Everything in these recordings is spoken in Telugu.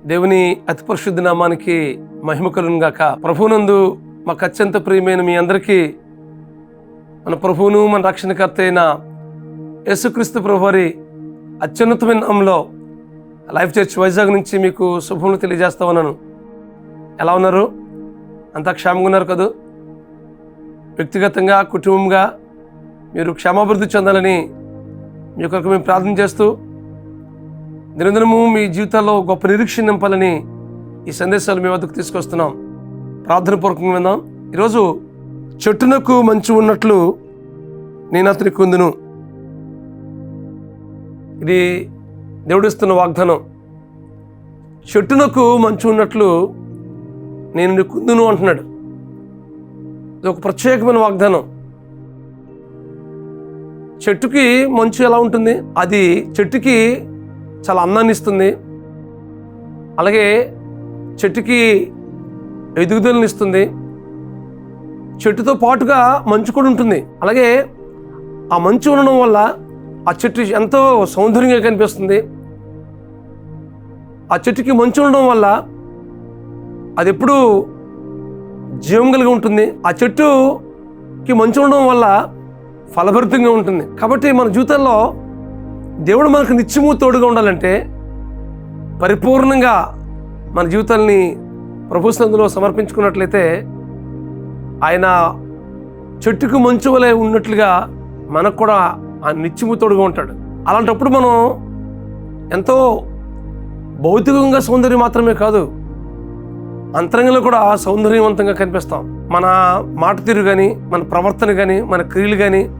దేవుని అతి పరిశుద్ధ నామానికి మహిమ కలుగును గాక. ప్రభువునందు మాకు అత్యంత ప్రియమైన మీ అందరికీ మన ప్రభువును మన రక్షణకర్త అయిన యేసుక్రీస్తు ప్రభువారి అత్యున్నతమైన నామంలో లైఫ్ చర్చ్ వైజాగ్ నుంచి మీకు శుభములు తెలియజేస్తా ఉన్నాను. ఎలా ఉన్నారు? అంతా క్షేమంగా ఉన్నారు కదా? వ్యక్తిగతంగా కుటుంబంగా మీరు క్షేమాభివృద్ధి చెందాలని మీ కొరకు మేము ప్రార్థన చేస్తూ దినదినము మీ జీవితాల్లో గొప్ప నిరీక్షణ నింపాలని ఈ సందేశాలు మీ వద్దకు తీసుకొస్తున్నాం. ప్రార్థన పూర్వకంగా విందాం. ఈరోజు చెట్టునకు మంచు ఉన్నట్లు నేను అతనికి కుందును. ఇది దేవుడిస్తున్న వాగ్దానం. చెట్టునకు మంచు ఉన్నట్లు నేను నీకు కుందును అంటున్నాడు. ఇది ఒక ప్రత్యేకమైన వాగ్దానం. చెట్టుకి మంచు ఎలా ఉంటుంది? అది చెట్టుకి చాలా అందాన్ని ఇస్తుంది. అలాగే చెట్టుకి ఎదుగుదలను ఇస్తుంది. చెట్టుతో పాటుగా మంచు కూడా ఉంటుంది. అలాగే ఆ మంచు ఉండడం వల్ల ఆ చెట్టు ఎంతో సౌందర్యంగా కనిపిస్తుంది. ఆ చెట్టుకి మంచు ఉండడం వల్ల అది ఎప్పుడూ జీవం కలిగి ఉంటుంది. ఆ చెట్టుకి మంచు ఉండడం వల్ల ఫలభరితంగా ఉంటుంది. కాబట్టి మన జీవితంలో దేవుడు మనకు నిత్యము తోడుగా ఉండాలంటే పరిపూర్ణంగా మన జీవితాన్ని ప్రభు సన్నిధిలో సమర్పించుకున్నట్లయితే ఆయన చెట్టుకు మంచు వలె ఉన్నట్లుగా మనకు కూడా ఆ నిత్యము తోడుగా ఉంటాడు. అలాంటప్పుడు మనం ఎంతో భౌతికంగా సౌందర్యం మాత్రమే కాదు, అంతరంగంలో కూడా సౌందర్యవంతంగా కనిపిస్తాం. మన మాట తీరు కానీ, మన ప్రవర్తన కానీ, మన క్రియలు కానీ,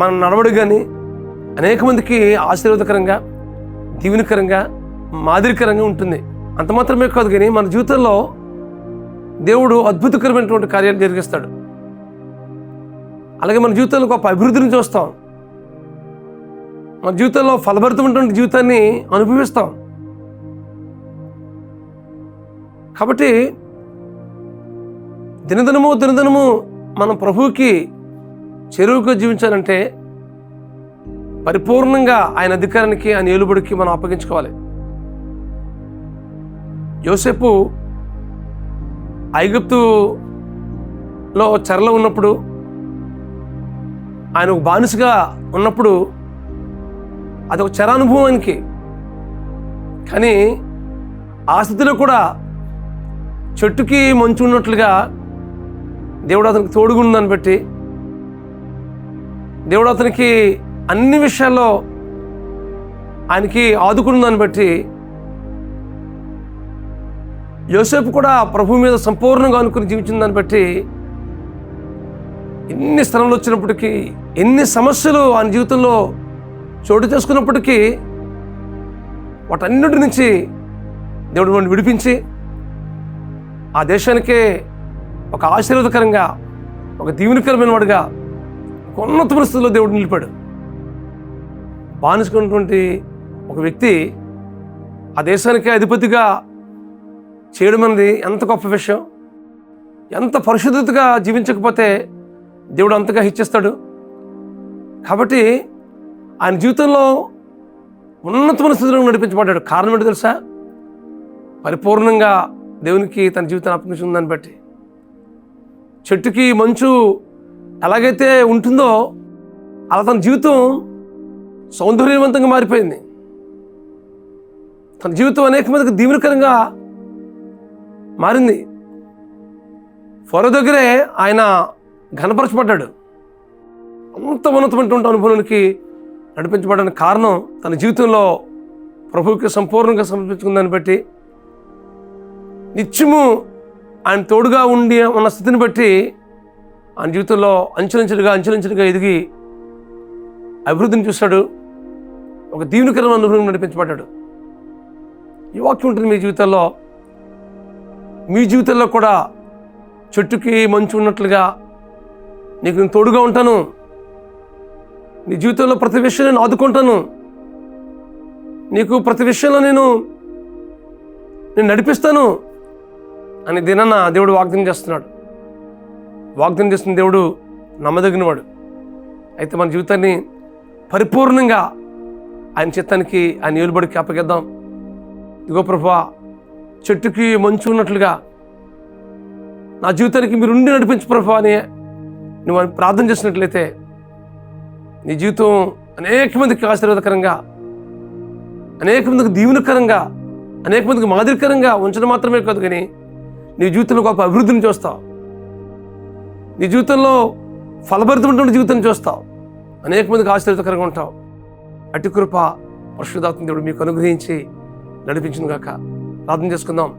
మన నడవడి కానీ అనేక మందికి ఆశీర్వాదకరంగా, దీవెనకరంగా, మాదిరికరంగా ఉంటుంది. అంత మాత్రమే కాదు కానీ మన జీవితంలో దేవుడు అద్భుతకరమైనటువంటి కార్యాలు జరిగిస్తాడు. అలాగే మన జీవితంలో గొప్ప అభివృద్ధిని చూస్తాం. మన జీవితంలో ఫలభరితమైనటువంటి జీవితాన్ని అనుభవిస్తాం. కాబట్టి దినదినము మనం ప్రభువుకి చెరువుగా జీవించాలంటే పరిపూర్ణంగా ఆయన అధికారానికి, ఆయన ఏలుబడికి మనం అప్పగించుకోవాలి. యోసేపు ఐగుప్తులో చెరలో ఉన్నప్పుడు, ఆయన ఒక బానిసగా ఉన్నప్పుడు అది ఒక చెరానుభవానికి, కానీ ఆ స్థితిలో కూడా చెట్టుకి మంచు ఉన్నట్లుగా దేవుడు అతనికి తోడుగుందని బట్టి, దేవుడు అతనికి అన్ని విషయాల్లో ఆయనకి ఆదుకున్నదాన్ని బట్టి యోసేపు కూడా ప్రభు మీద సంపూర్ణంగా అనుకుని జీవించిన దాన్ని బట్టి ఎన్ని శ్రమలు వచ్చినప్పటికీ, ఎన్ని సమస్యలు ఆయన జీవితంలో చోటు చేసుకున్నప్పటికీ వాటన్నిటి నుంచి దేవుడు వాడిని విడిపించి ఆ దేశానికే ఒక ఆశీర్వాదకరంగా, ఒక దీవెనకరమైన వాడుగా, ఒక ఉన్నత పరిస్థితుల్లో దేవుడు నిలిపాడు. బానిసకున్నటువంటి ఒక వ్యక్తి ఆ దేశానికి అధిపతిగా చేయడం అనేది ఎంత గొప్ప విషయం. ఎంత పరిశుద్ధతగా జీవించకపోతే దేవుడు అంతగా హెచ్చిస్తాడు. కాబట్టి ఆయన జీవితంలో ఉన్నతమైన స్థితిలో నడిపించబడ్డాడు. కారణం ఏంటో తెలుసా? పరిపూర్ణంగా దేవునికి తన జీవితాన్ని అప్పగించిన దాన్ని బట్టి. చెట్టుకి మంచు ఎలాగైతే ఉంటుందో అలా తన జీవితం సౌందర్యవంతంగా మారిపోయింది. తన జీవితం అనేక మందికి దీవెనకరంగా మారింది. ఫరో దగ్గరే ఆయన ఘనపరచబడ్డాడు. అంత ఉన్నతమైనటువంటి అనుభవానికి నడిపించబడడానికి కారణం తన జీవితంలో ప్రభువుకి సంపూర్ణంగా సమర్పించుకున్న దాన్ని బట్టి, నిత్యము ఆయన తోడుగా ఉండి ఉన్న స్థితిని బట్టి ఆయన జీవితంలో అంచెలంచెలుగా ఎదిగి అభివృద్ధిని చూశాడు. ఒక దీవెనకరమైన అనుభవం నడిపించబడ్డాడు. ఈ వాక్యం ఉంటుంది మీ జీవితంలో కూడా చెట్టుకి మంచు ఉన్నట్లుగా నీకు నేను తోడుగా ఉంటాను. నీ జీవితంలో ప్రతి విషయంలో నేను ఆదుకుంటాను. నీకు ప్రతి విషయంలో నేను నడిపిస్తాను అని దినాన దేవుడు వాగ్దానం చేస్తున్నాడు. వాగ్దానం చేస్తున్న దేవుడు నమ్మదగినవాడు. అయితే మన జీవితాన్ని పరిపూర్ణంగా ఆయన చిత్తానికి, ఆయన ఏలుబడికి అప్పగిద్దాం. ఇదిగో ప్రభువా, చెట్టుకి మంచు ఉన్నట్లుగా నా జీవితానికి మీరు ఉండి నడిపించు ప్రభువా అని నువ్వు ప్రార్థన చేసినట్లయితే నీ జీవితం అనేక మందికి ఆశీర్వాదకరంగా, అనేక మందికి దీవెనకరంగా, అనేక మందికి మాదిరికరంగా ఉంచడం మాత్రమే కాదు, కానీ నీ జీవితంలో గొప్ప అభివృద్ధిని చూస్తావు. నీ జీవితంలో ఫలభరితమైనటువంటి జీవితాన్ని చూస్తావు. అనేక మందికి ఆశీర్వాదకరంగా ఉంటావు. అటు కృప పరిశుద్ధాత్మ దేవుడు మీకు అనుగ్రహించి నడిపించును గాక. ప్రార్థన చేసుకుందాం.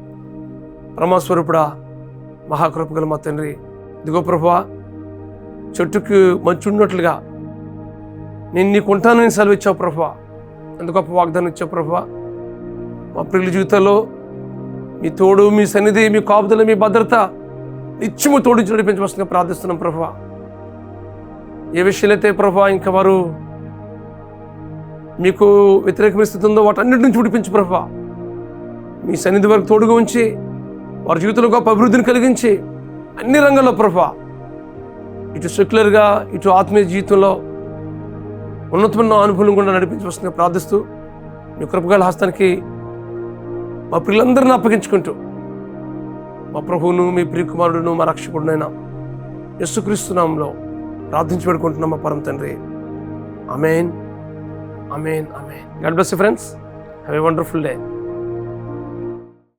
పరమస్వరూపుడా, మహాకృపగల మా తండ్రి, ఇదిగో ప్రభువా, చెట్టుకు మంచు ఉన్నట్లుగా నేను నీకు ఉంటానని సెలవిచ్చావు ప్రభువా. ఎంత గొప్ప వాగ్దానం ఇచ్చావు ప్రభువా. మా ప్రియుల జీవితాల్లో మీ తోడు, మీ సన్నిధి, మీ కాపుదల, మీ భద్రత నిత్యము తోడించి నడిపించవలసిందిగా ప్రార్థిస్తున్నాం ప్రభువా. ఏ విషయాలైతే ప్రభువా ఇంకా వారు మీకు వ్యతిరేకమైన స్థితి ఉందో వాటన్నిటి నుంచి విడిపించు ప్రభువా. మీ సన్నిధి వరకు తోడుగా ఉంచి వారి జీవితంలో గొప్ప అభివృద్ధిని కలిగించి అన్ని రంగాల్లో ప్రభువా, ఇటు సెక్యులర్గా ఇటు ఆత్మీయ జీవితంలో ఉన్నతమైన అనుభవం కూడా నడిపించవలసిందిగా ప్రార్థిస్తూ మీ కృపగల హస్తానికి మా పిల్లలందరినీ అప్పగించుకుంటూ మా ప్రభువును, మీ ప్రియకుమారుడును, మా రక్షకుడునైనా యేసుక్రీస్తు నామములో ప్రార్థించి పెడుకుంటున్నాం మా పరమ తండ్రి. ఆమేన్, ఆమేన్, ఆమేన్. God bless you friends. Have a wonderful day.